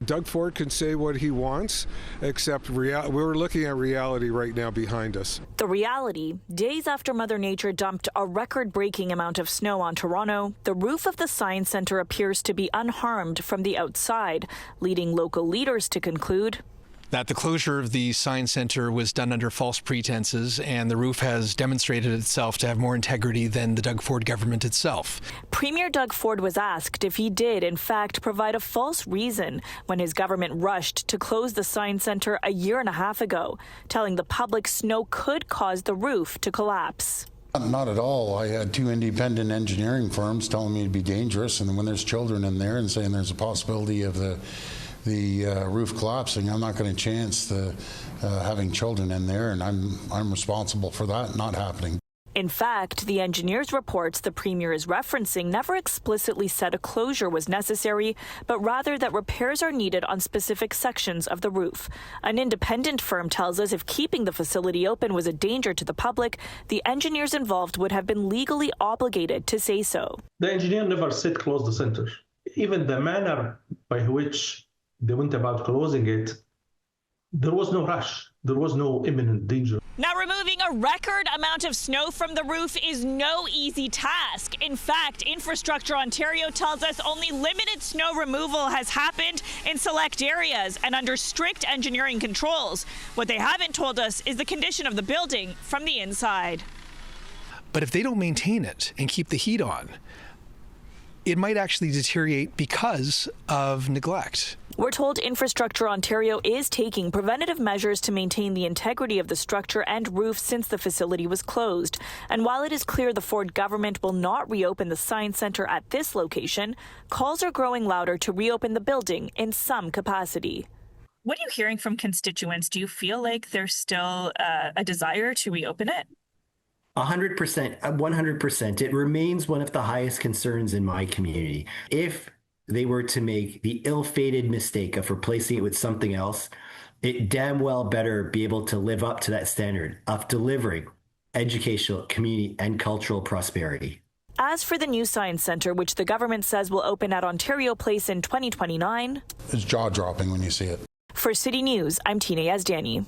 Doug Ford can say what he wants, except we're looking at reality right now behind us. The reality, days after Mother Nature dumped a record-breaking amount of snow on Toronto, the roof of the Science Centre appears to be unharmed from the outside, leading local leaders to conclude that the closure of the Science Centre was done under false pretenses, and the roof has demonstrated itself to have more integrity than the Doug Ford government itself. Premier Doug Ford was asked if he did, in fact, provide a false reason when his government rushed to close the Science Centre a year and a half ago, telling the public snow could cause the roof to collapse. Not at all. I had two independent engineering firms telling me it'd be dangerous, and when there's children in there and saying there's a possibility of the roof collapsing, I'm not going to chance having children in there, and I'm responsible for that not happening. In fact, the engineers' reports the Premier is referencing never explicitly said a closure was necessary, but rather that repairs are needed on specific sections of the roof. An independent firm tells us if keeping the facility open was a danger to the public, the engineers involved would have been legally obligated to say so. The engineer never said close the centre. Even the manner by which they went about closing it, there was no rush. There was no imminent danger. Now, removing a record amount of snow from the roof is no easy task. In fact, Infrastructure Ontario tells us only limited snow removal has happened in select areas and under strict engineering controls. What they haven't told us is the condition of the building from the inside. But if they don't maintain it and keep the heat on, it might actually deteriorate because of neglect. We're told Infrastructure Ontario is taking preventative measures to maintain the integrity of the structure and roof since the facility was closed. And while it is clear the Ford government will not reopen the Science Centre at this location, calls are growing louder to reopen the building in some capacity. What are you hearing from constituents? Do you feel like there's still a desire to reopen it? 100%, 100%. It remains one of the highest concerns in my community. If they were to make the ill-fated mistake of replacing it with something else, it damn well better be able to live up to that standard of delivering educational, community, and cultural prosperity. As for the new Science Centre, which the government says will open at Ontario Place in 2029, it's jaw-dropping when you see it. For City News, I'm Tina Yazdani.